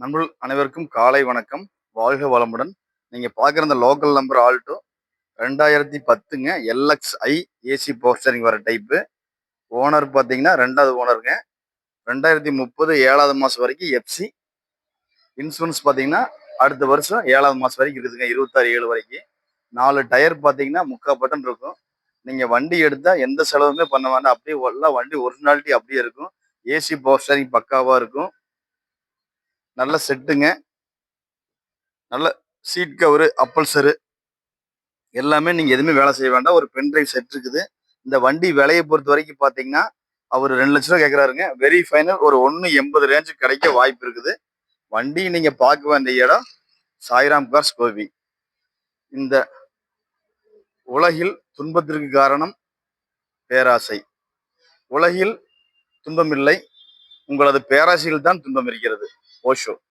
நண்பர்கள் அனைவருக்கும் காலை வணக்கம். வாழ்க வளமுடன். நீங்க பார்க்குற இந்த லோக்கல் நம்பர் ஆல்டோ 2010ங்க LXI ஏசி போஸ்டரிங் வர டைப்பு. ஓனர் பார்த்தீங்கன்னா 2வது ஓனருங்க. 2030 7வது மாதம் வரைக்கும் எஃப்சி. இன்சூரன்ஸ் பார்த்தீங்கன்னா அடுத்த வருஷம் 7வது மாதம் வரைக்கும் இருக்குதுங்க. 26/7 வரைக்கும். 4 டயர் பார்த்தீங்கன்னா 3/4 பட்டன் இருக்கும். நீங்கள் வண்டி எடுத்தால் எந்த செலவுமே பண்ண வேண்டாம். அப்படியே எல்லாம் வண்டி ஒரிஜினாலிட்டி அப்படியே இருக்கும். ஏசி போஸ்டரிங் பக்காவாக இருக்கும். நல்ல செட்டுங்க. நல்ல சீட் கவரு, அப்பல்சரு எல்லாமே நீங்கள் எதுவுமே வேலை செய்ய வேண்டாம். ஒரு பென் டிரைவ் செட் இருக்குது. இந்த வண்டி விலையை பொறுத்த வரைக்கும் பார்த்தீங்கன்னா அவர் 2 லட்ச ரூபா கேட்குறாருங்க. வெரி ஃபைனல் ஒரு 1.80 ரேஞ்சுக்கு கிடைக்க வாய்ப்பு இருக்குது. வண்டி நீங்கள் பார்க்க வேண்டிய இடம் சாய்ராம் கார்ஸ் கோபி. இந்த உலகில் துன்பத்திற்கு காரணம் பேராசை. உலகில் துன்பமில்லை, உங்களது பேராசையில் தான் துன்பம் இருக்கிறது. ஓஷோ.